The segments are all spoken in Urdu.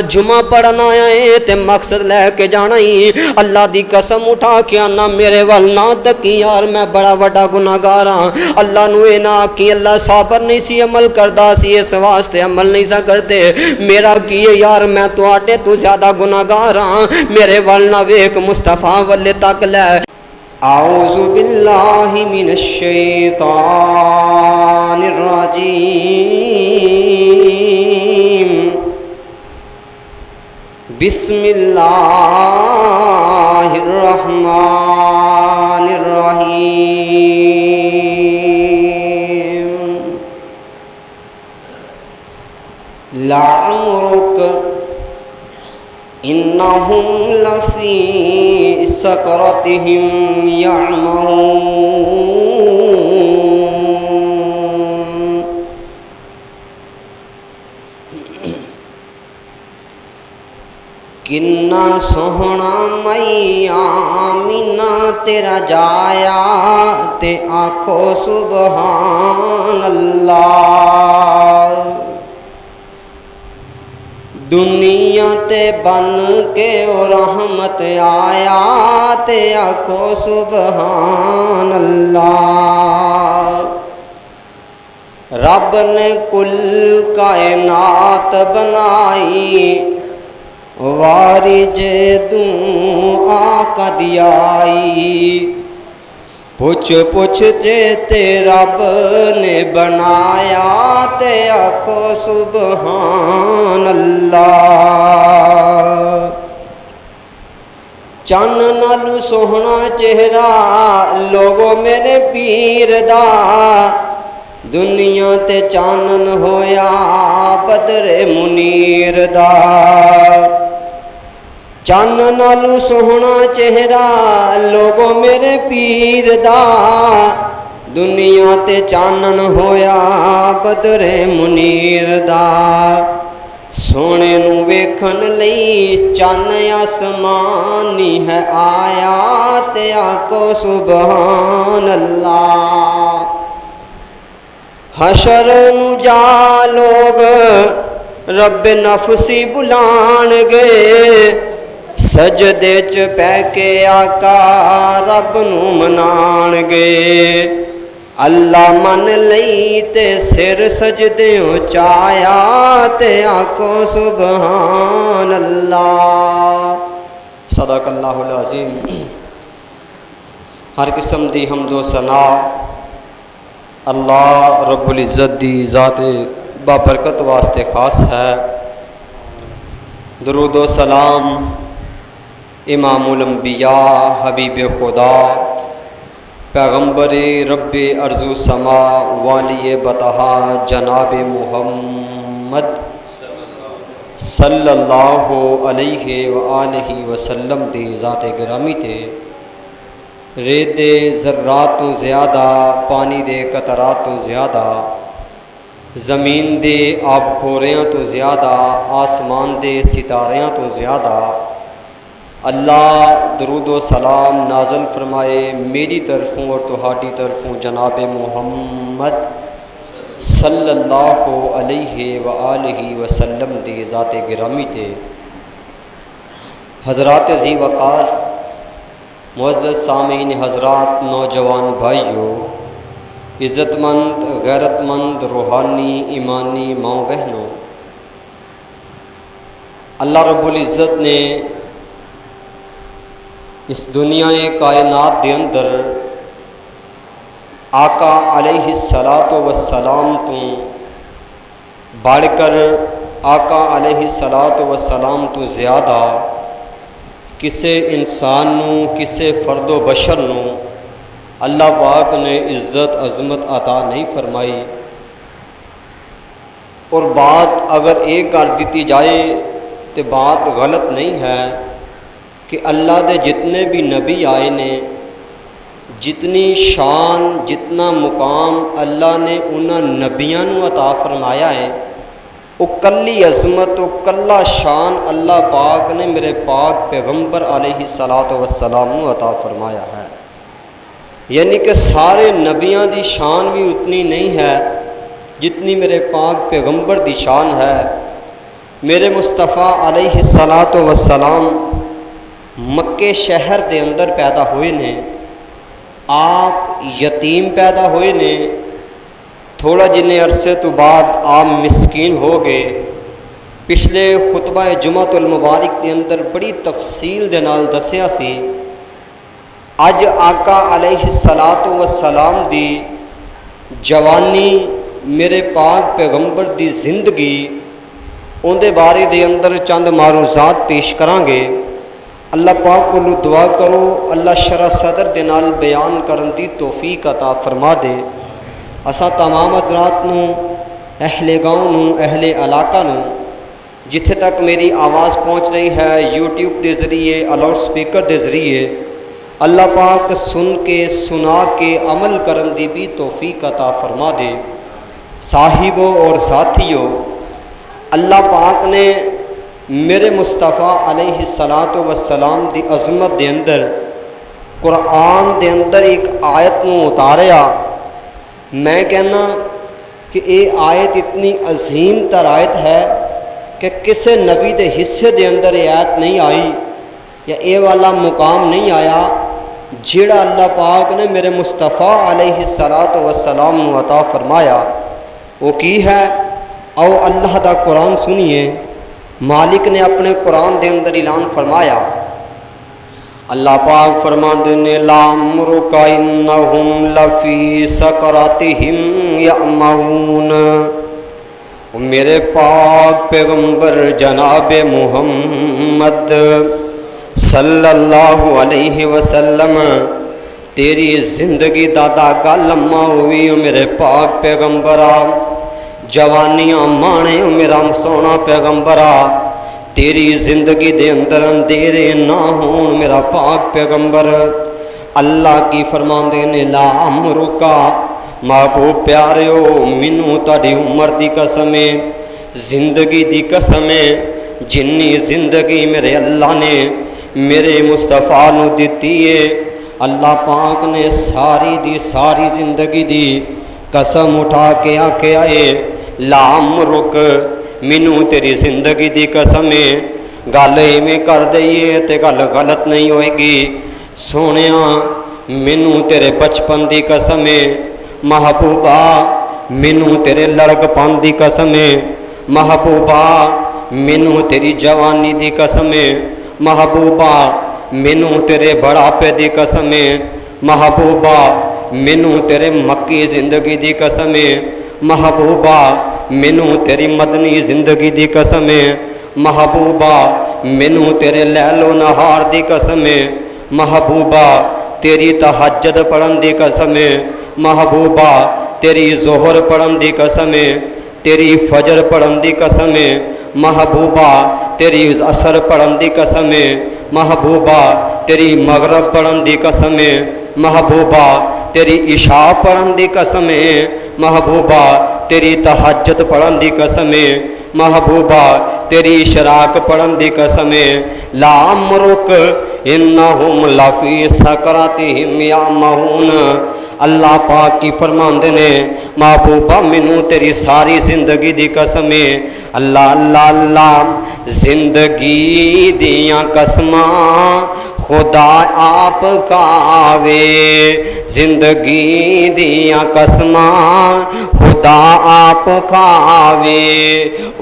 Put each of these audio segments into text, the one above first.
جمعہ پڑھنا ہے تے مقصد لے کے جانا ہی اللہ دی قسم اٹھا کے آنا میرے ول نہ تکی یار میں بڑا وڈا گناہگار ہاں اللہ نو اے نہ کہ اللہ صابر نہیں سی عمل کردا سی اس واسطے عمل نہیں سا کرتے میرا کی یار میں تواڈے تو زیادہ گناہگار ہاں میرے ول نہ ویکھ مصطفیٰ ولے تک لے اعوذ باللہ من الشیطان الرجیم بسم اللہ الرحمن الرحیم لعمرک انہم لفی سکرتہم یعمہون کنا سوہنا مئی آمینہ تیرا جایا تے آنکھو سبحان اللہ دنیا تے بن کے او رحمت آیا تے آنکھو سبحان اللہ رب نے کل کائنات بنائی وارج دوں آقا دیائی پوچھ پوچھ تے رب نے بنایا تے آکھو سبحان اللہ چن نالو سوہنا چہرہ لوگو میرے پیر دا دنیا تے چانن ہویا بدر منیر دا چن نالو سوہنا چہرہ لوگو میرے پیر دا دنیا تے چانن ہویا بدر منیر دا سونے نو ویکھن لئی چن آسمانی ہے آیا تے آکھو سبحان اللہ حشر نو جا لوگ رب نفسی بلان گئے سجدے چ پہ کے آقا رب نو منان گئے اللہ من لئی تے سر سجدیوں چایا تے آکھو سبحان اللہ صدق اللہ العظیم ہر قسم دی حمد و ثنا اللہ رب العزت دی ذات بابرکت واسطے خاص ہے درود و سلام امام الانبیاء حبیب خدا پیغمبر رب ارض و سما والی بطحا جناب محمد صلی اللہ علیہ وآلہ وسلم دی ذات گرامی تے ریت دے ذرات تو زیادہ پانی دے قطرات تو زیادہ زمین دے آب خوریاں تو زیادہ آسمان دے ستاریاں تو زیادہ اللہ درود و سلام نازل فرمائے میری طرفوں اور تہاڈی طرفوں جناب محمد صلی اللہ علیہ وآلہ وسلم دی ذات گرامی تے حضرات ذی وقار معزز سامعین حضرات نوجوان بھائیوں عزت مند غیرت مند روحانی ایمانی ماں بہنوں اللہ رب العزت نے اس دنیا کائنات دے اندر آقا علیہ الصلاۃ والسلام تو بڑھ کر آقا علیہ الصلاۃ والسلام تو زیادہ کسے انسان نو کسے فرد و بشر نو اللہ پاک نے عزت عظمت عطا نہیں فرمائی اور بات اگر ایک کر دیتی جائے تو بات غلط نہیں ہے کہ اللہ دے جتنے بھی نبی آئے نے جتنی شان جتنا مقام اللہ نے انہاں نبیاں نو عطا فرمایا ہے وہ کلی عظمت و کلا شان اللہ پاک نے میرے پاک پیغمبر علیہ الصلاۃ والسلام نو عطا فرمایا ہے یعنی کہ سارے نبیاں دی شان بھی اتنی نہیں ہے جتنی میرے پاک پیغمبر دی شان ہے میرے مصطفیٰ علیہ الصلاۃ والسلام مکے شہر دے اندر پیدا ہوئے نے، آپ یتیم پیدا ہوئے نے، تھوڑا جنے عرصے تو بعد آپ مسکین ہو گئے۔ پچھلے خطبہ جمعۃ المبارک دے اندر بڑی تفصیل دے نال دسیا سی، اج آقا علیہ الصلاۃ والسلام دی جوانی، میرے پاک پیغمبر دی زندگی، ان دے بارے دے اندر چند معروضات پیش کران گے۔ اللہ پاک کو دعا کرو اللہ شرح صدر دے نال بیان کرن دی توفیق عطا فرما دے۔ اساں تمام حضرات نو، اہل گاؤں نو، اہل علاقہ نو، جتھے تک میری آواز پہنچ رہی ہے یوٹیوب دے ذریعے، لاؤڈ سپیکر دے ذریعے، اللہ پاک سن کے سنا کے عمل کرن دی بھی توفیق عطا فرما دے۔ صاحبوں اور ساتھیوں، اللہ پاک نے میرے مصطفیٰ علیہ الصلاۃ والسلام دی عظمت دے اندر، قرآن دے اندر ایک آیت نو اتاریا۔ میں کہنا کہ یہ آیت اتنی عظیم تر آیت ہے کہ کسے نبی دے حصے دے اندر یہ آیت نہیں آئی، یا اے والا مقام نہیں آیا جیڑا اللہ پاک نے میرے مصطفیٰ علیہ الصلاۃ والسلام نو عطا فرمایا۔ وہ کی ہے؟ او اللہ دا قرآن سنیے۔ مالک نے اپنے قرآن دے اندر اعلان فرمایا، اللہ پاک فرماندے نے لَعَمْرُكَ إِنَّهُمْ لَفِي سَكْرَتِهِمْ يَعْمَهُونَ۔ میرے پاک پیغمبر جناب محمد صلی اللہ علیہ وسلم، تیری زندگی دادا کا لمحہ ہوئی میرے پاک پیغمبرا، جوانیاں مانے میرا سونا پیغمبرا، تیری زندگی دے اندر اندھیرے نہ ہون میرا پاک پیغمبر۔ اللہ کی فرماندے نے لَعَمْرُكَ، محبوب پیاریو مینوں تہاڈی عمر دی قسم ہے، زندگی دی قسم ہے، جنی زندگی میرے اللہ نے میرے مصطفیٰ نو دتی ہے، اللہ پاک نے ساری دی ساری زندگی دی قسم اٹھا کے آکھیا ہے لَعَمْرُكَ، مینوں تیری زندگی دی قسم ہے۔ گل ایویں کر دئیے تے گل غلط نہیں ہوئے گی۔ سونیاں مینوں تیرے بچپن دی قسم ہے، محبوبہ مینوں تیرے لڑک پن دی قسم ہے، محبوبہ مینوں تیری جوانی دی قسم ہے، محبوبہ مینوں تیرے بڑھاپے دی قسم ہے، محبوبہ مینوں تیرے مکی زندگی دی قسم ہے، محبوبہ مینوں تیری مدنی زندگی دی قسم ہے، محبوبہ مینوں تیرے لیل و نہار دی قسم ہے، محبوبہ تیری تہجد پڑھن دی قسم ہے، محبوبہ تیری ظہر پڑھن دی قسم ہے، تیری فجر پڑھن دی قسم ہے، محبوبہ تیری عصر پڑھن دی قسم ہے، محبوبہ تیری مغرب پڑھن دی قسم ہے، محبوبہ تیری عشاء پڑھن دی قسم ہے، محبوبہ تیری تہجد پڑھن دی قسم ہے، محبوبہ تیری اشراق پڑھن دی قسم ہے۔ لَعَمْرُكَ إِنَّهُمْ لَفِي سَكْرَتِهِمْ يَعْمَهُونَ۔ اللہ پاک کی فرماندے نے محبوبہ مینوں تیری ساری زندگی دی قسم ہے۔ اللہ اللہ اللہ، زندگی دیاں قسماں خدا آپ کھاوے، زندگی دیاں قسماں خدا آپ کھاوے،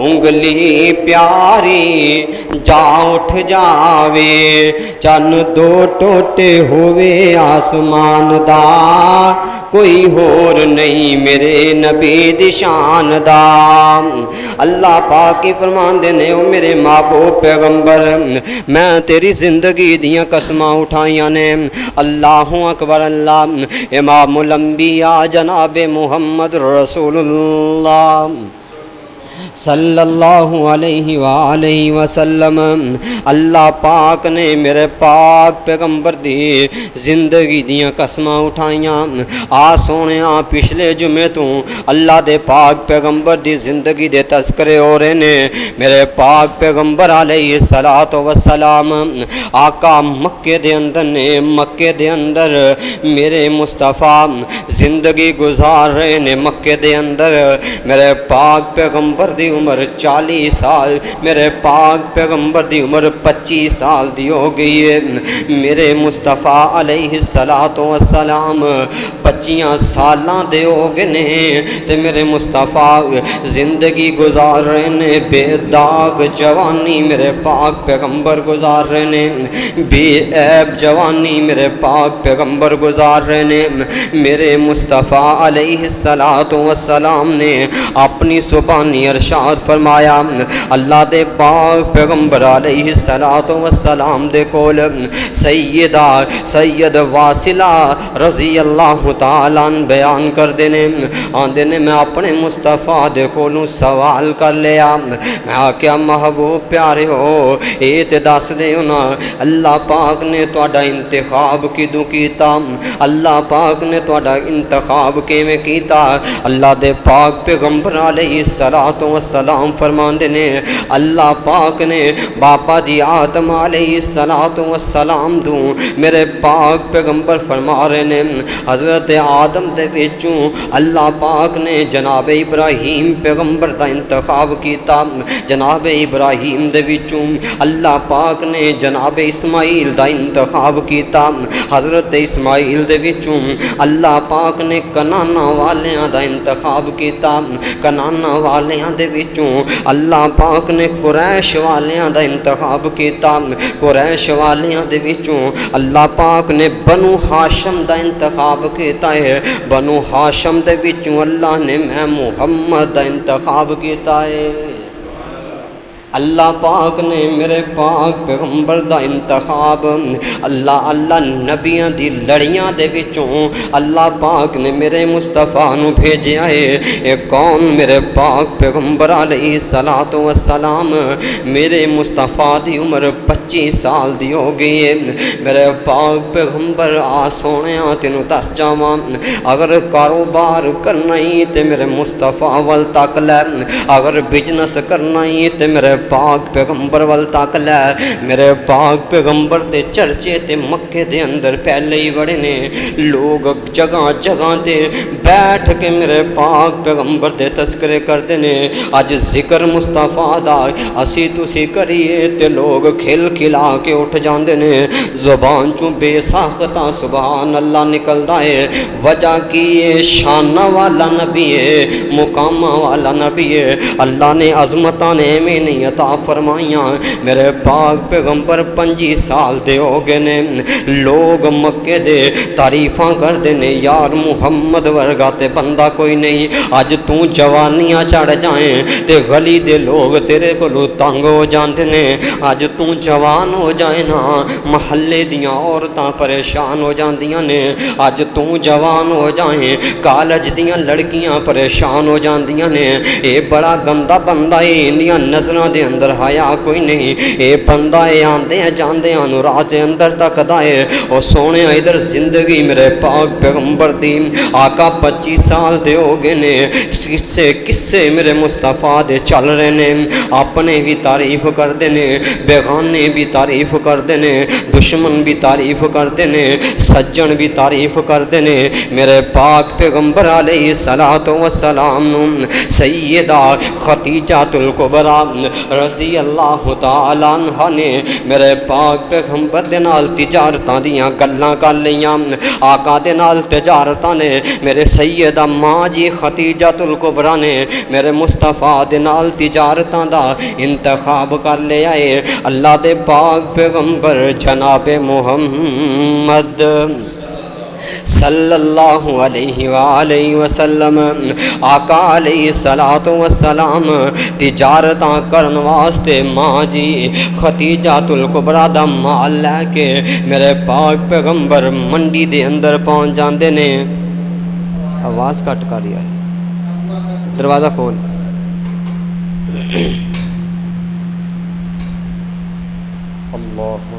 انگلی پیاری جا اٹھ جاوے، چن دو ٹوٹے ہوئے آسمان دا، کوئی ہور نہیں میرے نبی دی شان دا۔ اللہ پاک کی فرمان دینے او میرے محبوب پیغمبر، میں تیری زندگی دیاں قسماں اٹھائیاں نے۔ اللہ اکبر اللہ۔ امام الانبیاء جناب محمد رسول اللہ صلی اللہ علیہ وآلہ وسلم، اللہ پاک نے میرے پاک پیغمبر دی زندگی دیاں قسماں اٹھائیاں۔ آ سونیاں پچھلے جمعے تو اللہ دے پاک پیغمبر دی زندگی دے تذکرے ہو رہے نے۔ میرے پاک پیغمبر علیہ الصلاۃ والسلام آقا مکے دے اندر نے، مکے دے اندر میرے مصطفیٰ زندگی گزار رہے نے۔ مکے دے اندر میرے پاک پیغمبر دی عمر 40 سال، میرے پاک پیغمبر دی عمر 25 سال دی ہو گئی ہے۔ میرے مصطفیٰ علیہ السلام 25 سالاں دے ہو گئے نے تے میرے مصطفیٰ زندگی گزار رہے نے بے داغ جوانی، میرے پاک پیغمبر گزار رہے نے بے عیب جوانی، میرے پاک پیغمبر گزار رہے نے۔ میرے مصطفیٰ علیہ السلام نے اپنی زبانی ارشاد فرمایا، اللہ دے پاک پیغمبر علیہ السلام دے کول سید واصلہ رضی اللہ تعالیٰ بیان کر دینے آندے نے میں اپنے مصطفیٰ دے کولوں سوال کر لیا، میں آکیا محبوب پیارے ہو اے تے دس دے نا اللہ پاک نے تواڈا انتخاب کدوں کیتا، اللہ پاک نے تواڈا انتخاب کیویں کیتا؟ اللہ دے پاک پیغمبر علیہ السلام فرماندے نے اللہ پاک نے باپا جی آدم علیہ السلام دوں میرے پاک پیغمبر فرما رہے نے حضرت آدم دے وچوں اللہ پاک نے جناب ابراہیم پیغمبر دا انتخاب کیتا، جناب ابراہیم دے وچوں اللہ پاک نے جناب اسماعیل دا انتخاب کیتا، حضرت اسماعیل دے وچوں اللہ پاک نے کنانا والیاں دا انتخاب کیتا، کنانا والیاں دے وچوں اللہ پاک نے قریش والیاں دا انتخاب کیتا، قریش والیاں دے وچوں اللہ پاک نے بنو ہاشم دا انتخاب کیتا ہے، بنو ہاشم دے وچوں اللہ نے میں محمد دا انتخاب کیتا ہے۔ اللہ پاک نے میرے پاک پیغمبر دا انتخاب اللہ نبیاں دی لڑیاں دے وچوں اللہ پاک نے میرے مصطفیٰ نو بھیجیا ہے۔ اے کون؟ میرے پاک پیغمبر علیہ السلام، میرے مصطفیٰ دی عمر 25 سال دی ہو گئی ہے۔ میرے پاک پیغمبر آ سونیاں تینوں دس جاواں اگر کاروبار کرنا ہی تے میرے مصطفیٰ ول تک لے، اگر بزنس کرنا ہی تے میرے پاک پیغمبر ول تک لے، میرے پاک پیغمبر دے چرچے تے مکے دے اندر پہلے ہی بڑے نے، لوگ جگہ جگہ تے بیٹھ کے میرے پاک پیغمبر دے تذکرے کرتے نے۔ اج ذکر مصطفیٰ دا اسی تسی کریے تے لوگ کھل کھلا کے اٹھ جاندے نے، زبان چوں بے ساختہ سبحان اللہ نکلدا ہے۔ وجہ کی ہے شانہ والا نبی ہے، مقامہ والا نبی ہے، اللہ نے عظمتاں نے میں نہیں عطا فرمائیاں۔ میرے پاک پیغمبر 25 سال دے ہو گئے نے، لوگ مکے دے تعریفاں کر دینے یار محمد ورگا تے بندہ کوئی نہیں۔ اج تو جوانیاں چڑھ جائیں تے گلی دے لوگ تیرے کولوں تنگ ہو جاندے نے، اج تو جوان ہو جائے نا محلے دیاں عورتاں پریشان ہو جاندیاں نے، اج تو جوان ہو جائیں کالج دیاں لڑکیاں پریشان ہو جاندیاں نے۔ اے بڑا گندا بندہ ہے، انہیاں نظراں دے اندر حیا کوئی نہیں، اے بندہ اے آندے ہیں جاندے ہیں نو راہ دے اندر تک دائے۔ او سونے ادھر زندگی میرے پاک پیغمبر دی آقا 25 سال دے ہو گئے نے، کسے میرے مصطفیٰ دے چل رہے نے، اپنے بھی تعریف کر دینے، بیگانے بھی تعریف کر دینے، دشمن بھی تعریف کر دینے، سجن بھی تعریف کر دینے۔ میرے پاک پیغمبر علیہ السلام سیدہ خدیجہ الکبریٰ رضی اللہ تعالیٰ عنہ نے میرے پاک پیغمبر دے نال تجارتاں دیاں گلاں کر لیاں، آقا دے نال تجارتاں نے، میرے سیدہ ماں جی خدیجہ الکبریٰ نے میرے مصطفیٰ دے نال تجارتاں دا انتخاب کر لیا ہے۔ اللہ دے پاک پیغمبر جناب محمد صلی اللہ علیہ وآلہ وسلم آقا علیہ السلام تجارتاں کرن واسطے ماں جی خدیجہ الکبریٰ دا مال لے کے میرے پاک پیغمبر منڈی دے اندر پہنچ جاندے نے۔ آواز کٹ کر یار، دروازہ کھول۔ اللہ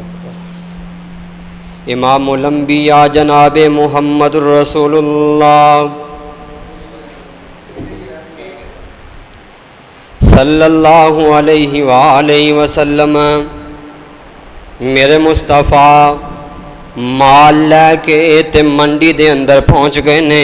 امام الانبیاء جناب محمد رسول اللہ صلی اللہ علیہ وآلہ وسلم میرے مصطفیٰ مال لے کے تے منڈی دے اندر پہنچ گئے نے۔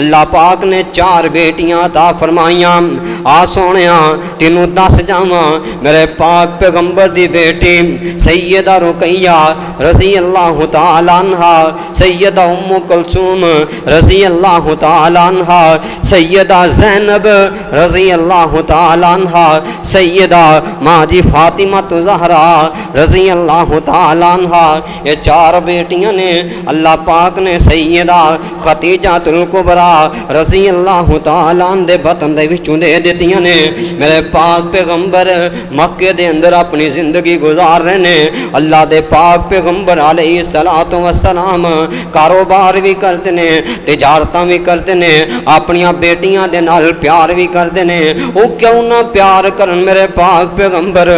اللہ پاک نے 4 بیٹیاں عطا فرمائیاں. آ سونیا تینوں دس جاواں میرے پاک پیغمبر دی بیٹی سیدہ رقیہ رضی اللہ تعالی عنہا، سیدہ ام کلثوم رضی اللہ تعالی عنہا، سیدہ زینب رضی اللہ تعالی عنہا، سیدہ ماں جی فاطمہ زہرا رضی اللہ تعالی عنہا. یہ 4 بیٹیاں نے اللہ پاک نے سیدہ خدیجہ الکبریٰ رضی اللہ تعالی عنہ دے بطن دے وچوں دے دتیاں نے. میرے پاک پیغمبر مکے دے اندر اپنی زندگی گزار رہے نے. اللہ دے پاک پیغمبر علیہ الصلوۃ والسلام کاروبار بھی کرتے نے، تجارتاں بھی کرتے نے، اپنیاں بیٹیاں دے نال پیار بھی کرتے نے. وہ کیوں نہ پیار کرن میرے پاک پیغمبر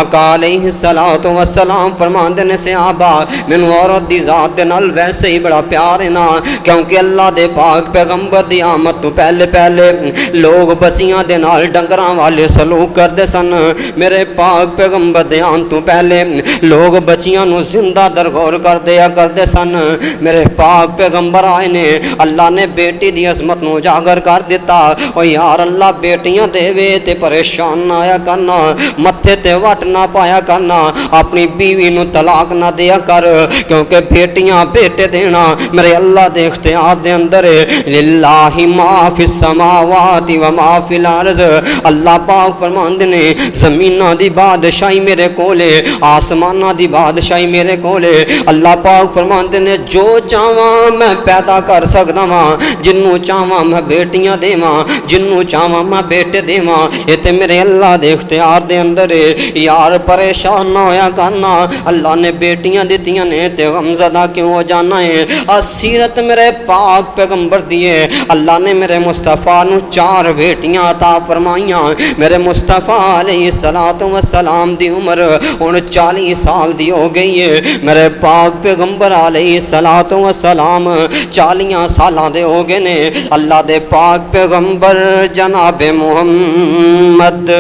آقا علیہ الصلوۃ والسلام فرماندے نے صحابہ مینوں عورت دی ذات دے نال ویسے ہی بڑا پیار ہے نا، کیونکہ اللہ دے پاک پیغمبر دی آمد تو پہلے لوگ بچیاں دے نال ڈنگراں والے سلوک کردے سن. میرے پاک پیغمبر دے آن تو پہلے لوگ بچیاں نو زندہ درگور کردے سن. میرے پاک پیغمبر آئے نے، اللہ نے بیٹی دی عظمت نو اجاگر کر دیتا. او یار اللہ بیٹیاں دے وے تے پریشان نہ آیا کرنا، متھے تے وٹ نہ پایا کرنا، اپنی بیوی نو طلاق نہ دیا کر، کیونکہ بیٹیاں بیٹے دینا میرے اللہ دے اختیار دے اندر ہے. للہ ما فی السماوات و ما فی الارض. اللہ پاک فرماندے نے زمیناں دی بادشاہی میرے کولے، آسماناں دی بادشاہی میرے کولے. اللہ پاک فرماندے نے جو چاہواں میں پیدا کر سکدا واں، جنوں چاہواں میں بیٹیاں دیواں، جنوں چاہواں میں بیٹے دیواں. یہ تے میرے اللہ دے اختیار دے اندر ہے. یار پریشان نہ ہویا کرنا، اللہ نے بیٹیاں دتیاں نے تے غم زدہ کیوں ہو جانا ہے. سیرت میرے پاک پیغمبر دیے اللہ نے میرے مصطفیٰ نو 4 بیٹیاں عطا فرمائیاں. میرے مصطفیٰ علیہ الصلوۃ والسلام دی عمر ہن 40 سال دی ہو گئی ہے. میرے پاک پیغمبر علیہ الصلوۃ والسلام 40 سالاں دے ہو گئے نے. اللہ دے پاک پیغمبر جناب محمد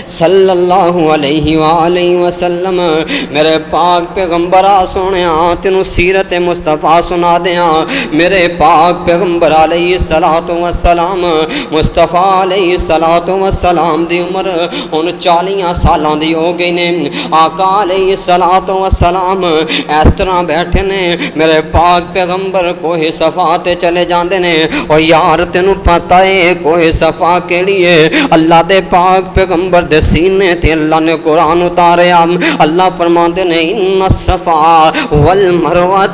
صلی اللہ علیہ وآلہ وسلم میرے پاک پیغمبر سونیا تینوں سیرت مصطفیٰ سنا دیاں. میرے پاک پیغمبر علیہ الصلوۃ والسلام مصطفیٰ علیہ الصلوۃ والسلام دی عمر ہن 40 سالاں دی ہو گئی نے. آقا علیہ الصلوۃ والسلام اس طرح بیٹھے نے، میرے پاک پیغمبر کوہ صفا تے چلے جاندے نے. او یار تینوں پتہ ہے کوہ صفا کیڑی ہے؟ اللہ دے پاک پیغمبر دے سینے تے اللہ نے قرآن اتاریا. اللہ فرماندے نے ان الصفا والمروہ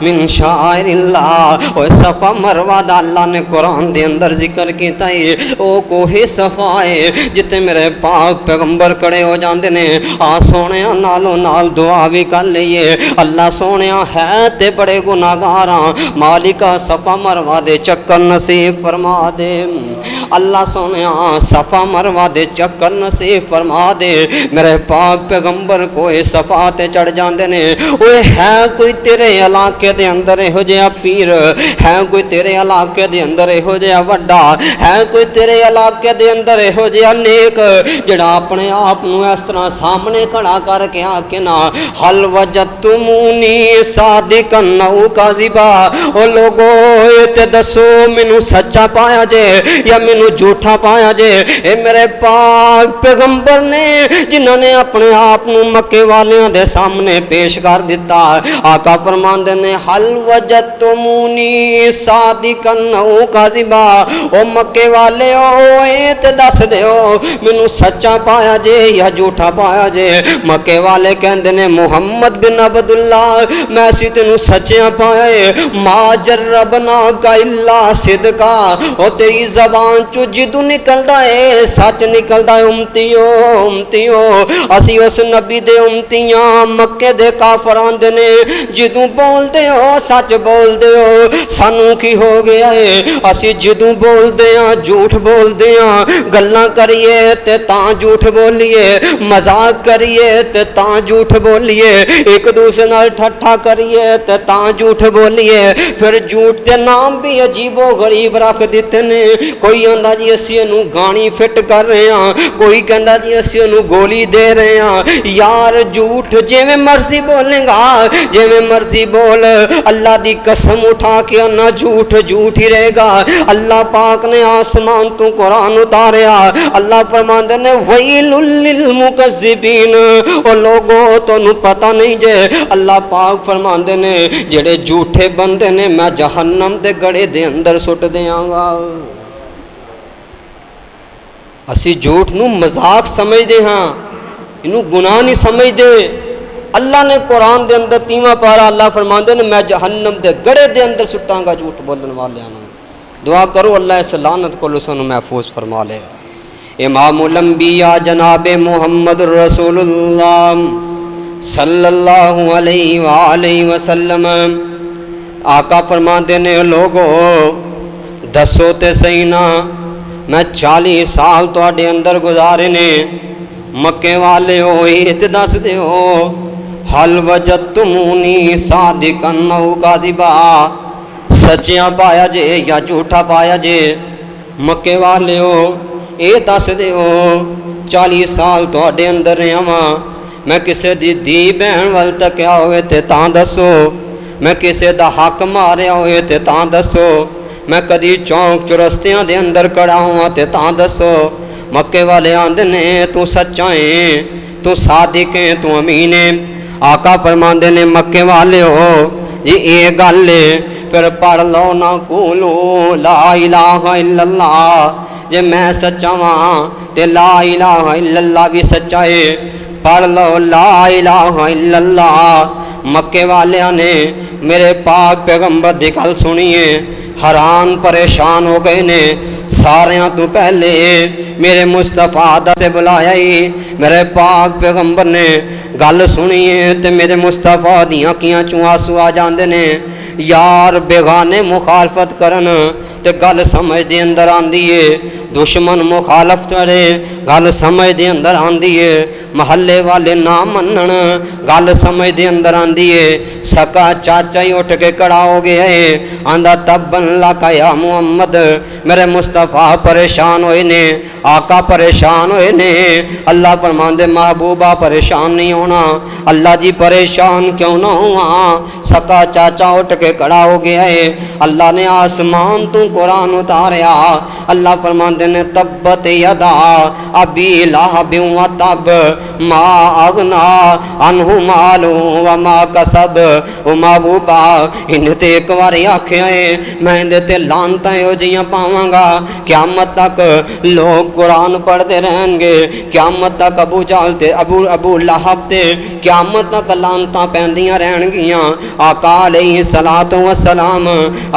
من شعائر اللہ. او صفا مروہ دا اللہ نے قرآن دے اندر ذکر کیتا ہے. او کوہ صفا ہے جتے میرے پاک پیغمبر کڑے ہو جاندے نے. آ سونیا نالو نال دعا بھی کر لئیے. اللہ سونیا ہے تے بڑے گناہگاراں، مالکا صفا مروہ دے چکر نصیب فرما دے. اللہ سونیا صفا مروہ دے چکر نصیب فرما دے. میرے پاک پیغمبر کوئی صفا تے چڑھ جاندے نے. اوے ہے کوئی تیرے علاقے دے اندر ہو جیا پیر، ہے کوئی تیرے علاقے دے اندر ہو جیا وڈا، ہے کوئی تیرے علاقے دے اندر ہو جیا نیک جڑا اپنے آپ نو اس طرح سامنے کھڑا کر کے آکے نا حل وجدتمونی صادقا او کاذبا. او لوگو تے دسو مینوں سچا پایا جے یا مینوں جھوٹا پایا جے؟ اے میرے پاک پیغمبر نے جنہوں نے اپنے آپ نو مکے والیاں دے سامنے پیش کر دیتا. آقا فرماندے نے حل وجدتمونی صادقا او کاذبا. او مکے والے او اے تے دس دیو مینوں سچا پایا جے یا جھوٹا پایا جے؟ مکے والے کہندے نے محمد بن عبداللہ میں سی تینوں سچیاں پایا ہے. ما جربنا کا الا صدقا. او تیری زبان چو جدو نکلدا ہے سچ نکلدا ہے. امتیو اسی اس نبی دے امتیاں مکے دے کافران دے نے جدوں بول دے ہو سچ بول دے ہو. سانو کی ہو گیا ہے اسی جدوں بول دے ہاں جھوٹ بول دے ہاں. گلاں کریے تے تاں جھوٹ بولیے، مذاق کریے تے تاں جھوٹ بولیے، ایک دوسرے نال ٹھٹھا کریے تے تاں جھوٹ بولیے. پھر جھوٹ دے نام بھی عجیب و غریب رکھ دیتے نے. کوئی آندا جی اسی نو گانی فٹ کر رہے ہاں، کوئی کہندا جی اسی انہوں گولی دے رہے ہیں. یار جھوٹ جویں مرضی بولے گا, جویں مرضی بول, اللہ دی قسم اٹھا کے نہ جھوٹ جھوٹ ہی رہے گا. اللہ پاک نے آسمان تو قرآن اتاریا, اللہ فرماندے نے ویل للمکذبین, او لوگوں تانوں پتہ نہیں جے, اللہ پاک فرماندے نے جڑے جھوٹے بندے نے میں جہنم دے گڑے دے اندر سٹ دیاں گا. اسی جھوٹ نو مذاق سمجھ دے ہاں, انہوں گناہ نہیں سمجھ دے. اللہ نے قرآن دے اندر 3واں پارہ اللہ فرماندے نے میں جہنم دے گڑے دے اندر سٹاں گا جھوٹ بولن والے ہیں. دعا کرو اللہ اس لعنت کو لسانوں محفوظ فرما لے. امام الانبیاء جناب محمد رسول اللہ صلی اللہ علیہ وآلہ وسلم آقا فرماندے نے لوگو دسو تے صحیح نا میں 40 سال تواڈے اندر گزارے نے, مکے والے ہو ایت دس دیو حل وجدتمونی صادقن او کاذبا, سچیاں پایا جے یا جھوٹا پایا جے. مکے والے ہو اے دس دیو 40 سال تواڈے اندر رہا واں, میں کسے دی بہن ول تکیا ہوئے تے تاں دسو, میں کسے دا حق ماریا ہوئے تے تاں دسو, میں کدی چونک چرستیاں دے اندر کڑا ہوا تے تاں دسو. مکے والے آندے نے تو سچا ہے, تو صادق ہے, تو امین ہے. آقا فرماندے نے مکے والے ہو جی اے گل ہے, پھر پڑھ لو نہ کولو لا الہ الا اللہ, جے میں سچا ہاں تے لا الہ الا اللہ بھی سچا ہے. پڑھ لو لا الہ الا اللہ. مکے والیاں نے میرے پاک پیغمبر دی گل سنیے, حیران پریشان ہو گئے نے. ساریاں تو پہلے میرے مصطفیٰ دا تے بلایا ہی, میرے پاک پیغمبر نے گل سنیے تے میرے مصطفیٰ دیاں کیاں چوں آنسو آ جاندے نے. یار بیگانے مخالفت کرن تے گل سمجھ دے اندر آندی ہے, دشمن مخالفت کرے گل سمجھ دے اندر آندی ہے, محلے والے نہ منن گل سمجھ دے اندر آندی ہے. سکا چاچا ہی اٹھ کے کڑا ہو گیا ہے, آندا تبن لکا یا محمد. میرے مصطفیٰ پریشان ہوئے نے, آقا پریشان ہوئے نے. اللہ فرماندے محبوبہ پریشان نہیں ہونا. اللہ جی پریشان کیوں نہ ہوا, سکا چاچا اٹھ کے کڑا ہو گیا ہے. اللہ نے آسمان تو قرآن اتاریا, اللہ فرماندے نے تبت یدا ابی لہب و تب ما اغنا عنہ مالو وما کسب. او محبوبہ ان تے ایک واری آکھیا ہے میں دے تے لانتاں ہو جیاں پاواں گا, قیامت تک لوگ قرآن پڑھتے رہیں گے, قیامت تک ابو جہل تے ابو لہب تے قیامت تک لانتاں پیندیاں رہن گیاں. آقا علیہ السلام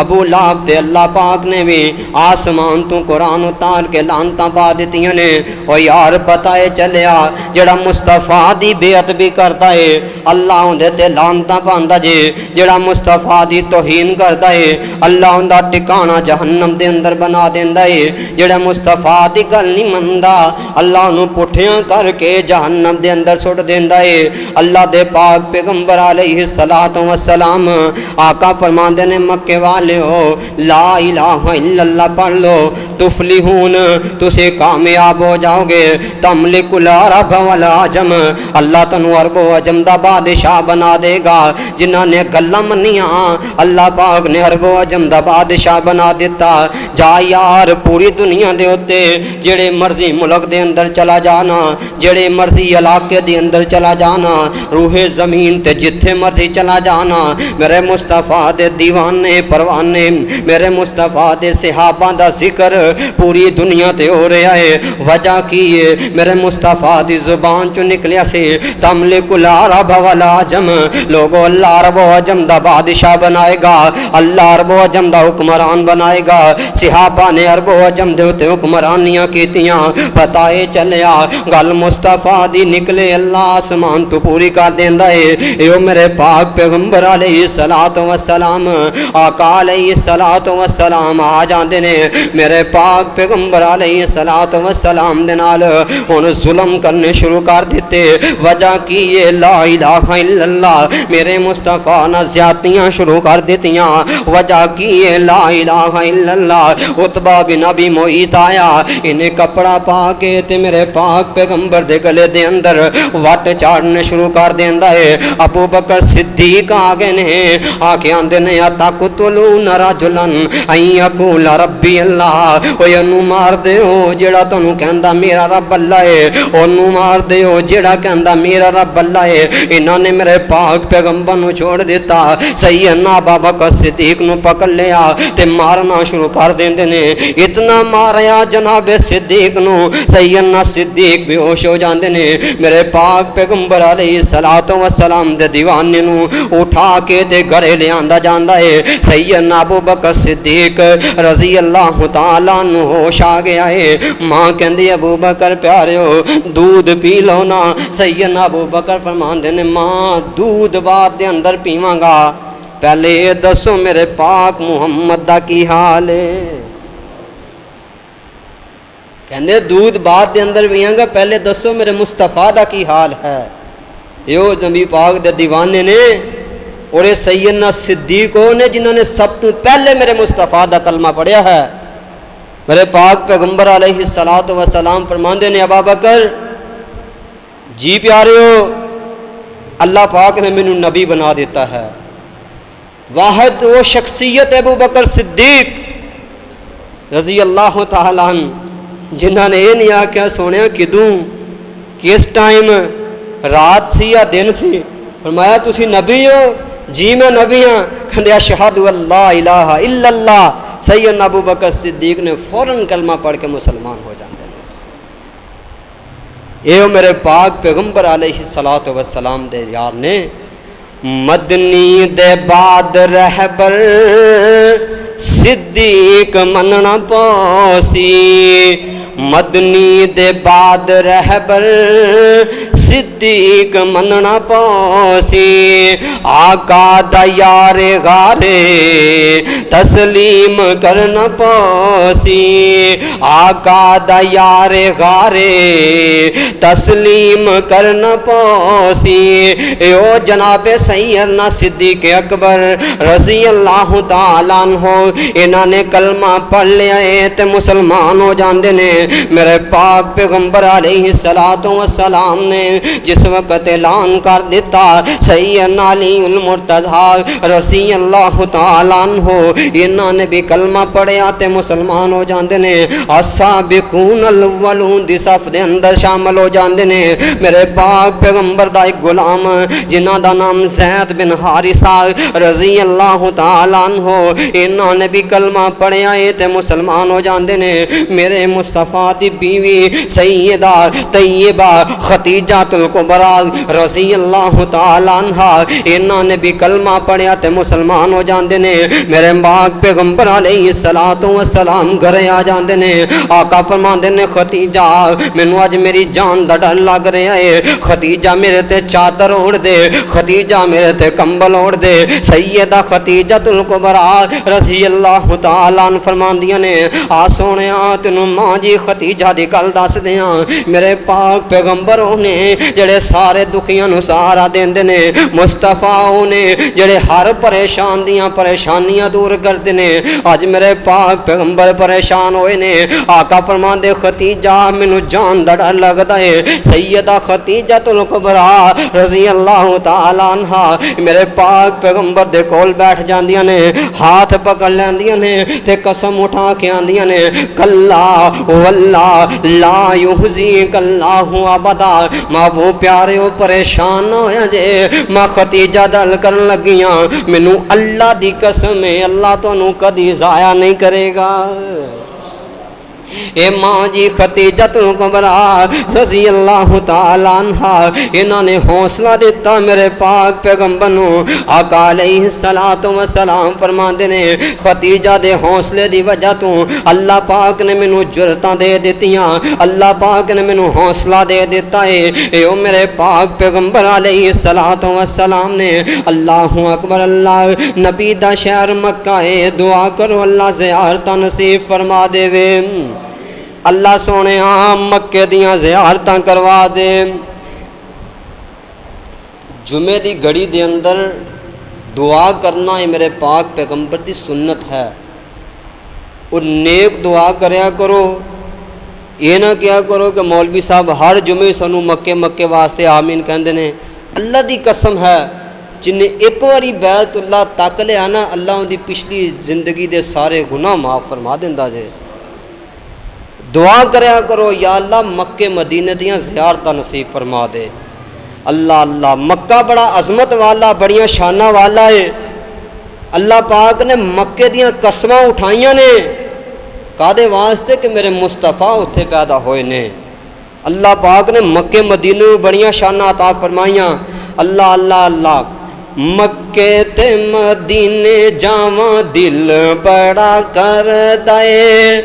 ابو لہب تے اللہ پاک نے بھی آسمان تو قرآن اتار کے لانتاں پا دیتیاں نے. او یار پتہ ہے چلیا جڑا مصطفیٰ دی بیعت بھی کرتا ہے اللہ اندے تے لانتاں پاندا جے, جڑا مصطفیٰ دی توہین کرتا ہے اللہ اندہ ٹکانہ جہنم دے اندر بنا دیندا ہے. جڑا مصطفیٰ دی گل نہیں مندا اللہ انہوں پٹھیاں کر کے جہنم دے اندر سٹ دیندا ہے. اللہ دے پاک پیغمبر علیہ السلام آقا فرماندے نے مکے والے ہو لا الہ الا اللہ پڑھ لو تفلحون, تسے کامیاب ہو جاؤ گے. تملک العرب والعجم, اللہ تنو عرب و عجم دا بادشاہ بنا دے گا. جنہاں نے گلاں منیاں اللہ پاک نے عرب و عجم دا بادشاہ بنا دیتا. جا یار پوری دنیا دے ہوتے جڑے مرضی ملک دے اندر چلا جانا, جڑے مرضی علاقے دے اندر چلا جانا, روح زمین تے جتھے مرضی چلا جانا, میرے مصطفیٰ دے دیوانے پروانے, میرے مصطفیٰ دے صحابہ دا ذکر پوری دنیا تے ہو رہا ہے. وجہ کی ہے میرے مصطفیٰ دی زبان چو نکلیا سے تملک العرب والعجم. لوگو اللہ عرب و عجم دا بادشاہ بنائے گا, اللہ عرب و عجم دا حکمران بنائے گا. صحابہ نے عرب و عجم دے ہوتے حکمرانیاں کیتیاں. پتہ ہے چلیا گل مصطفیٰ دی نکلے اللہ آسمان تو پوری کر دیندا ہے. ایو میرے پاک پیغمبر علیہ السلام آقا علیہ السلام آ جاندے نے. میرے پاک پاک پیغمبر علیہ الصلوۃ والسلام دے نال ہن ظلم کرنے شروع کر دیتے. وجہ کی یہ لا الہ الا اللہ میرے مصطفیٰ نہ زیادتیاں شروع کر دیتیاں. وجہ کی یہ لا الہ الا اللہ عتبہ بن ابی معیط آیا انہیں کپڑا پا کے تے میرے پاک پیغمبر دے گلے دے اندر وٹ چاڑنے شروع کر دیندا ہے. ابو بکر صدیق آ گئے نے آ کے آندے نے اتقتلون رجلا ان یقول ربی اللہ اوے انو مار دیو جیڑا تانوں کہندا میرا رب اللہ ہے. اونوں مار دیو جیڑا کہندا میرا رب اللہ ہے. انہاں نے میرے پاک پیغمبر نو چھوڑ دیتا. سیدنا ابو بکر صدیق نو پکڑ لیا تے مارنا شروع کر دیندے نے. اتنا ماریا جناب صدیق نو سیدنا صدیق بے ہوش ہو جاندے نے. میرے پاک پیغمبر علیہ الصلوۃ والسلام دے دیوانے نو اٹھا کے تے گھرے لے آندا جاندا ہے. سیدنا ابو بکر صدیق رضی اللہ تعالیٰ عنہ ہوش آ گیا ہے. ماں کہندی ابو بکر پیاریو دودھ پی لو نا. سیدنا ابو بکر فرماندے نے ماں دودھ بعد دے اندر پیواں گا پہلے یہ دسو میرے پاک محمد دا کی حال ہے. کہندے دودھ بعد دے اندر پیواں گا پہلے دسو میرے مصطفیٰ دا کی حال ہے. یہ نبی پاک دے دیوانے نے اور یہ سیدنا صدیق نے جنہوں نے سب تو پہلے میرے مصطفیٰ دا کلمہ پڑھیا ہے. میرے پاک پیغمبر علیہ الصلوۃ والسلام فرماندے نے ابو بکر جی پیاریو اللہ پاک نے مینوں نبی بنا دیتا ہے. واحد وہ شخصیت ابو بکر صدیق رضی اللہ تعالیٰ عنہ جنہوں نے یہ نہیں آکھیا سونے کدوں کس ٹائم رات سی یا دن سی. فرمایا تسی نبی ہو؟ جی میں نبی ہاں. کہندے اشہد اللہ الہ الا اللہ. سیدنا ابو بکر صدیق نے فوراً کلمہ پڑھ کے مسلمان ہو جاندے نے. یہ میرے پاک پیغمبر علیہ الصلوۃ والسلام دے یار نے مدنی دے بعد رہبر صدیق مننا پوسی. مدنی دے بعد رہبر صدیق مننا پوسی. آقا دا یار غارے تسلیم کرنا پوسی. آقا دا یار غارے تسلیم کرنا پوسی. او جناب سیدنا صدیق اکبر رضی اللہ تعالیٰ عنہ انہاں نے کلمہ پڑھ لیا ہے تے مسلمان ہو جاندے نے. میرے پاک پیغمبر علیہ الصلوۃ والسلام نے جس وقت اعلان کر دیتا سیدنا علی المرتضیٰ رضی اللہ تعالیٰ عنہ انہاں نے بھی کلمہ پڑھیا تے مسلمان ہو جاندے نے. السابقون الاولون دی صف دے اندر شامل ہو جاندے نے. میرے پاک پیغمبر دا ایک غلام جنہاں دا نام زید بن حارثہ رضی اللہ تعالیٰ عنہ انہاں نے بھی کلمہ پڑھیا ہے تے مسلمان ہو جاندے نے. میرے مصطفیٰ دی بیوی سیدہ طیبہ ختیجہ الکبریٰ رضی اللہ تعالیٰ عنہ انہاں نے بھی کلمہ پڑھیا تے مسلمان ہو جاندے نے. میرے پاک پیغمبر علیہ الصلوۃ والسلام گھرے آ جاندے نے. آقا فرماندے نے ختیجہ مینوں اج میری جان دا ڈر لگ رہا ہے. ختیجہ میرے تے چادر اوڑھ دے. ختیجہ میرے تے کمبل اوڑھ دے. سیدہ ختیجہ الکبریٰ رضی اللہ تعالیٰ عنہ فرماندیاں نے آ سونیا تینوں ماں جی ختیجہ دی گل دس دیاں. میرے پاک پیغمبروں نے جڑے سارے دکھیاں نو سہارا دیندے نے. مصطفیٰ نے جڑے ہر پریشان دیاں پریشانیاں دور کردے نے. اج میرے پاک پیغمبر پریشان ہوئے نے. آقا فرماندے ختیجہ مینوں جان دا ڈر لگدا ہے. سیدہ ختیجہ الکبریٰ رضی اللہ تعالیٰ عنہا میرے پاک پیغمبر دے کول بیٹھ جاندیاں نے. ہاتھ پکڑ لیندیاں نے تے قسم اٹھا کے آندیاں نے کلا واللہ لا یحزنک اللہ ابدا. محبوب پیاریو پریشان ہویا جے میں ختیجہ دل کرن لگیاں مینوں اللہ دی قسم ہے اللہ تانوں کدی ضائع نہیں کرے گا. اے ماں جی خدیجۃ الکبریٰ رضی اللہ تعالیٰ عنہا انہوں نے حوصلہ دیتا میرے پاک پیغمبر نو۔ آقا علیہ السلام فرماندے نے خدیجہ دے حوصلے دی وجہ تو اللہ پاک نے مینوں جرتاں دے دتیاں، اللہ پاک نے مینوں حوصلہ دے دیتا ہے۔ اے او میرے پاک پیغمبر علیہ السلام نے اللہ اکبر، اللہ نبی دا شہر مکہ ہے، دعا کرو اللہ زیارتاں نصیب فرما دے وے، اللہ سونے مکے دیاں زیارتاں کروا دے۔ جمعے دی گھڑی دے اندر دعا کرنا ہے میرے پاک پیغمبر دی سنت ہے، اور نیک دعا کریا کرو، یہ نہ کیا کرو کہ مولوی صاحب ہر جمعے سانو مکے واسطے آمین کہندے نے۔ اللہ دی قسم ہے جن ایک باری بیت اللہ تک لیا نا، اللہ ان دی پچھلی زندگی دے سارے گناہ معاف فرما دیندا جے۔ دعا کریا کرو یا اللہ مکے مدینے دیاں زیارتاں نصیب فرما دے۔ اللہ مکہ بڑا عظمت والا، بڑیاں شانہ والا ہے۔ اللہ پاک نے مکے دیاں قسماں اٹھائیاں نے کادے واسطے کہ میرے مصطفیٰ اتھے پیدا ہوئے نے۔ اللہ پاک نے مکے مدینے بڑیاں شانہ عطا فرمائیاں۔ اللہ مکے تے مدینے جاواں دل بڑا کر دے،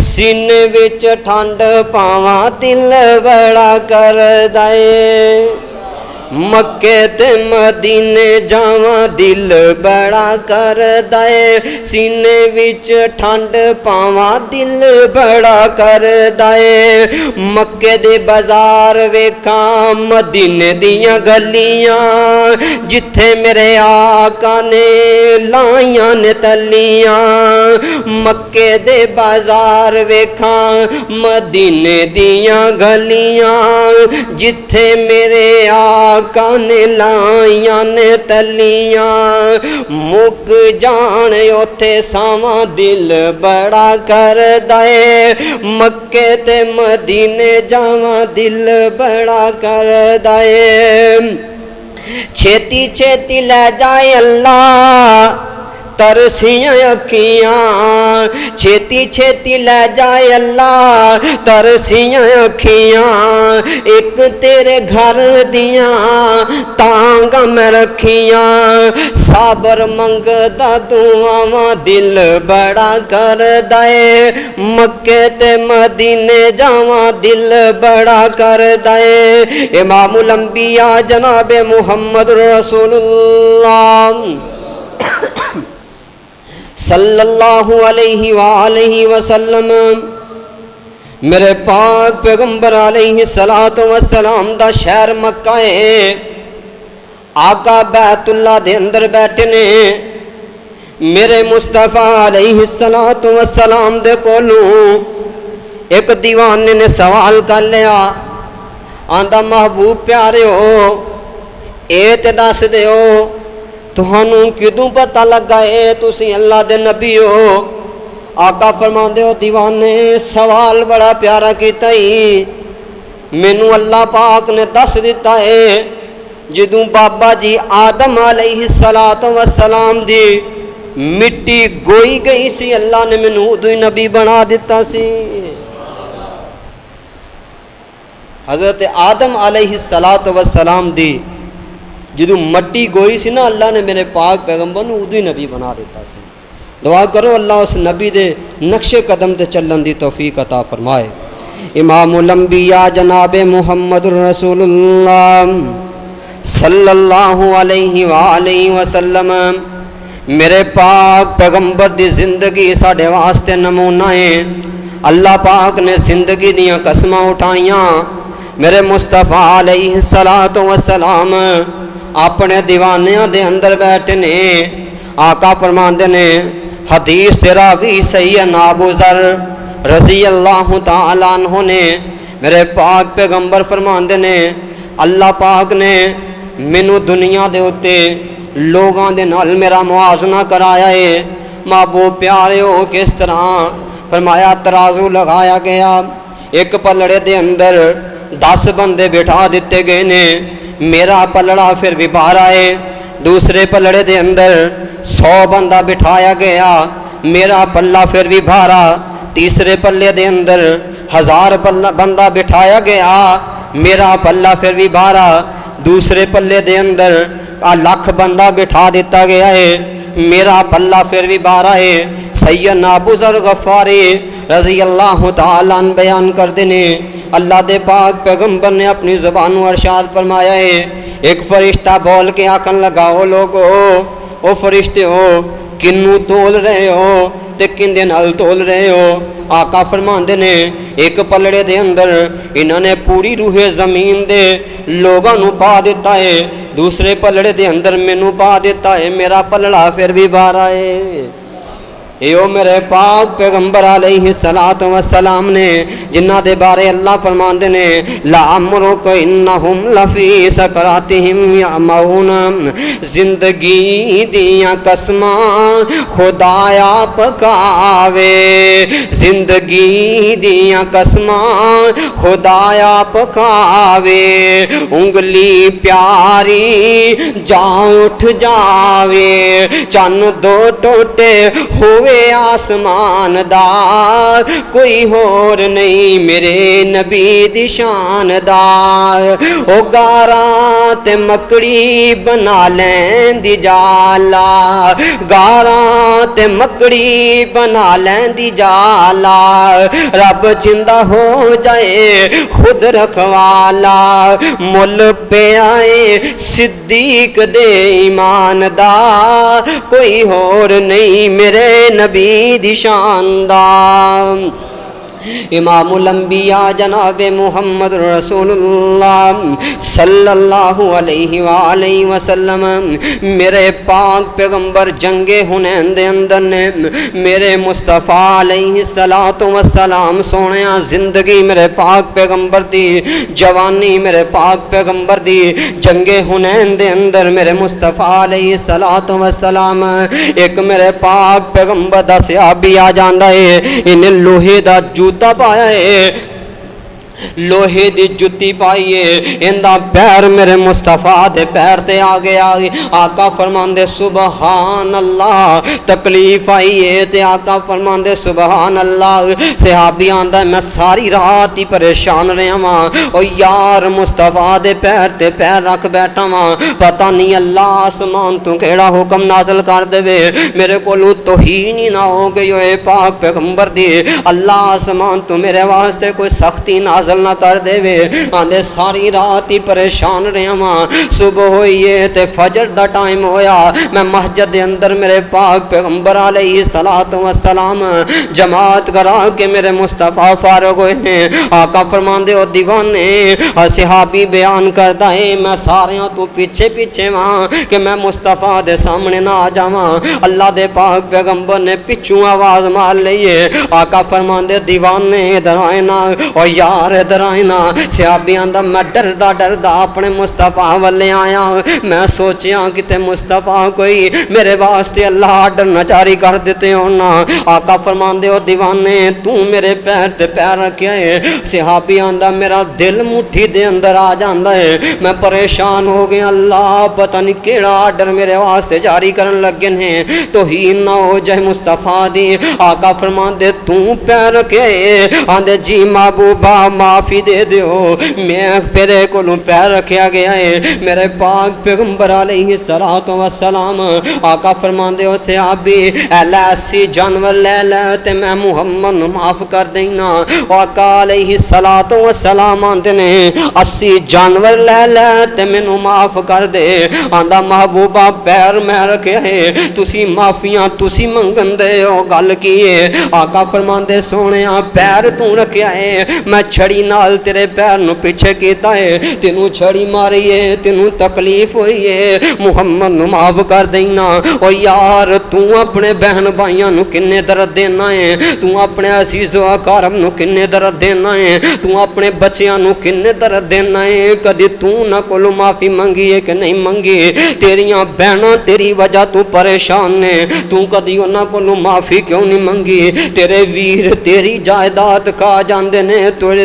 سینے وچ ٹھنڈ پاواں دل بڑا کر دے، مکے تے مدینے جاواں دل بڑا کر دے، سینے وچ ٹھنڈ پاواں دل بڑا کر دے، مکے دے بازار ویکھاں مدینے دیاں گلیاں، جتھے میرے آقا نے لائیاں نے تلیاں، مکے دے بازار ویکھاں مدینے دیاں گلیاں، جتھے میرے آقا نے لائیاں نے تلیاں، مک جان اوتھے ساواں دل بڑا کر دے، مکے تے مدینے جاواں دل بڑا کر دے، چھیتی چھیتی لے جائے اللہ ترسیاں اکھیاں، چھیتی چھیتی لے جائے اللہ ترسیاں اکھیاں، ایک تیرے گھر دیاں تانگاں میں رکھیاں، صبر منگدا دعاواں دل بڑا کر دے، مکے تے مدینے جاواں دل بڑا کر دے۔ امام الانبیاء جناب محمد رسول اللہ صلی اللہ علیہ وآلہ وسلم میرے پاک پیغمبر علیہ السلام دا شہر مکہ ہے، آقا بیت اللہ دے اندر بیٹھے نے، میرے مصطفیٰ علیہ السلام دے کولوں ایک دیوانے نے سوال کر لیا، آندا محبوب پیارے ہو اے تے دس دیو تہانوں کدوں پتہ لگا ہے تسی اللہ دے نبی ہو؟ آقا فرماندے ہو دیوانے سوال بڑا پیارا کیتا ہی، مینوں اللہ پاک نے دس دیتا ہے جدوں بابا جی آدم علیہ السلام دی مٹی گوئی گئی سی، اللہ نے مینوں ادوں ہی نبی بنا دیتا سی۔ حضرت آدم علیہ السلام دی جدوں مٹی گوئی سی نا، اللہ نے میرے پاک پیغمبر نو ادو ہی نبی بنا دیتا سی۔ دعا کرو اللہ اس نبی دے نقش قدم تے چلن دی توفیق عطا فرمائے۔ امام الانبیاء جناب محمد رسول اللہ صلی اللہ علیہ وآلہ وسلم میرے پاک پیغمبر دی زندگی ساڑھے واسطے نمونہ ہے۔ اللہ پاک نے زندگی دیاں قسماں اٹھائیاں، میرے مصطفیٰ علیہ السلام اپنے دیوانیاں دے اندر بیٹھے نے، آقا فرماندے نے حدیث تیرا بھی صحیح ہے، ابو ذر رضی اللہ تعالیٰ عنہ نے میرے پاک پیغمبر فرماندے نے اللہ پاک نے مینوں دنیا دے اتے لوگاں دے نال میرا موازنہ کرایا ہے۔ محبوب پیارے ہو کس طرح؟ فرمایا ترازو لگایا گیا، ایک پلڑے دے اندر 10 بندے بٹھا دیتے گئے نے، میرا پلڑا پھر بھی باہر آئے، دوسرے پلڑے دے اندر 100 بندہ بٹھایا گیا، میرا پلڑا پھر بھی بھارا، تیسرے پلے دے اندر 1000 بندہ بٹھایا گیا، میرا پلہ پھر بھی 12۔ دوسرے پلے دے اندر 1,00,000 بندہ بٹھا دیتا گیا ہے، میرا پلہ پھر بھی 12 ہے۔ سیدنا ابو ذر غفاری رضی اللہ تعالیٰ عنہ بیان کر دینے، اللہ دے پاک پیغمبر نے اپنی زبان و ارشاد فرمایا ہے، ایک فرشتہ بول کے آکن لگا، او لوگو، او فرشتے ہو، کنوں تول رہے ہو تے کندے نال تول رہے ہو؟ آقا فرماندے نے ایک پلڑے دے اندر انہوں نے پوری روح زمین دے لوگاں نو پا دیتا ہے، دوسرے پلڑے دے اندر مینوں پا دیتا ہے، میرا پلڑا پھر بھی 12 ہے۔ ایو میرے پاک پیغمبر علیہ السلام نے جنہ دے بارے اللہ فرماندے نے لَعَمْرُكَ إِنَّهُمْ لَفِي سَكْرَاتِهِمْ يَعْمَهُونَ، زندگی دیاں قسماں خدایا پکاوے، زندگی دیاں قسماں خدایا پکاوے، انگلی پیاری جا اٹھ جاوے، چن دو ٹوٹے ہوئے آسمان دا، کوئی ہور نہیں میرے نبی دی شان دا، او گاراں تے مکڑی بنا لین دی جالا، گاراں تے مکڑی بنا لین دی جالا، رب چندہ ہو جائے خود رکھوالا، مل پہ آئے صدیق دے ایمان دا، کوئی ہور نہیں میرے نبی دی شان دا۔ امام الانبیاء جناب محمد رسول اللہ صلی اللہ علیہ وآلہ وسلم میرے پاک پیغمبر جنگ حنین دے اندر نے میرے مصطفیٰ علیہ السلام سونیا زندگی میرے پاک پیغمبر دی، جوانی میرے پاک پیغمبر دی، جنگ حنین دے اندر میرے مصطفیٰ علیہ السلام ایک میرے پاک پیغمبر دا صحابی آ جاندا ہے، انہیں لوہے دا جوتا پایا ہے، لوہے دی جتی پائیے، اندہ پیر میرے مصطفیٰ دے پیر تے آ گیا، آقا فرمان دے سبحان اللہ، تکلیف آئیے تے آقا فرمان دے سبحان اللہ، صحابی آندہ میں ساری رات ہی پریشان رہا ماں، او یار مصطفیٰ دے پیر تے پیر رکھ بیٹھا ماں، پتہ نہیں اللہ آسمان تو کیڑا حکم نازل کر دے وے، میرے کو لو توہین ہی نہ ہو گئی اے پاک پیغمبر دی، اللہ آسمان تو میرے واسطے کوئی سختی نازل نہ کر دے وے، آندے ساری رات ہی پریشان رہا ماں، صبح ہوئیے تے فجر دا ٹائم ہویا، میں مسجد دے اندر میرے پاک پیغمبر علیہ السلام جماعت کرا کے میرے مصطفیٰ فارغ ہوئے نے، آقا فرمان دے او دیوانے صحابی بیان کردا ہے میں ساریاں تو پیچھے پیچھے ماں کہ میں مصطفیٰ دے سامنے نہ آ جاواں، اللہ دے پاک پیغمبر نے پچھوں آواز مار لئیے، آقا فرمان دے دیوانے ادھر آئے نا، او یار ادھر آئینا، صحابیاں دا میں ڈردہ اپنے مصطفیٰ والے آیا، میں سوچیاں کتے مصطفیٰ کوئی میرے واسطے اللہ آرڈر نہ جاری کر دیتے ہونا، آقا فرمان دے او دیوانے تو میرے پیر تے پیر رکھیا ہے، صحابیاں دا میرا دل مٹھی دے اندر آ جاندا ہے، میں پریشان ہو گیا، اللہ پتہ نہیں کیڑا آرڈر میرے واسطے جاری کرن لگے ہیں، توہین نہ ہو جائے مصطفیٰ دی، آقا فرمان دے تو پیر رکھے، آندے جی محبوبہ معافی دے دیو، میں پیرے کو پیر رکھیا گیا ہے، میرے پاک پیغمبر علیہ السلام آقا فرمان دے ہو صحابی ایلہ ایسی جانور لے لے تے میں محمد معاف کر دینا، آقا علیہ السلام آندے نے 80 جانور لے لے تے میں معاف کر دے، آندہ محبوبہ پیر میں رکھے ہے، تسی معافیاں تسی منگن دے ہو گل کیے، آقا فرمان دے سونے پیر تو رکھیا ہے، میں چھڑی نال تیرے پیر نو پیچھے کیتا ہے، تینوں چھڑی ماری ہے، تینوں تکلیف ہوئی ہے، محمد نو معاف کر دینا، او یار تو اپنے بہن بھائیاں نو کنے درد دینا ہے، تو اپنے عزیز و اقارب نو کنے درد دینا ہے، تو اپنے بچیاں نو کنے درد دینا ہے، کدی تو نہ کولو معافی منگی ہے کہ نہیں منگی، تیریاں بہناں تیری وجہ تو پریشان نے، تو کدی انہاں کولو معافی کیوں نہیں منگی، تیرے ویر تیری جائیداد کھا جاندے نے، تیرے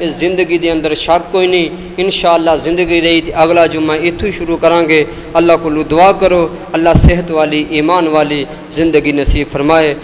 اس زندگی دے اندر شک کوئی نہیں، انشاءاللہ زندگی رہی تے اگلا جمعہ اتھوں شروع کریں گے۔ اللہ کو دعا کرو اللہ صحت والی ایمان والی زندگی نصیب فرمائے۔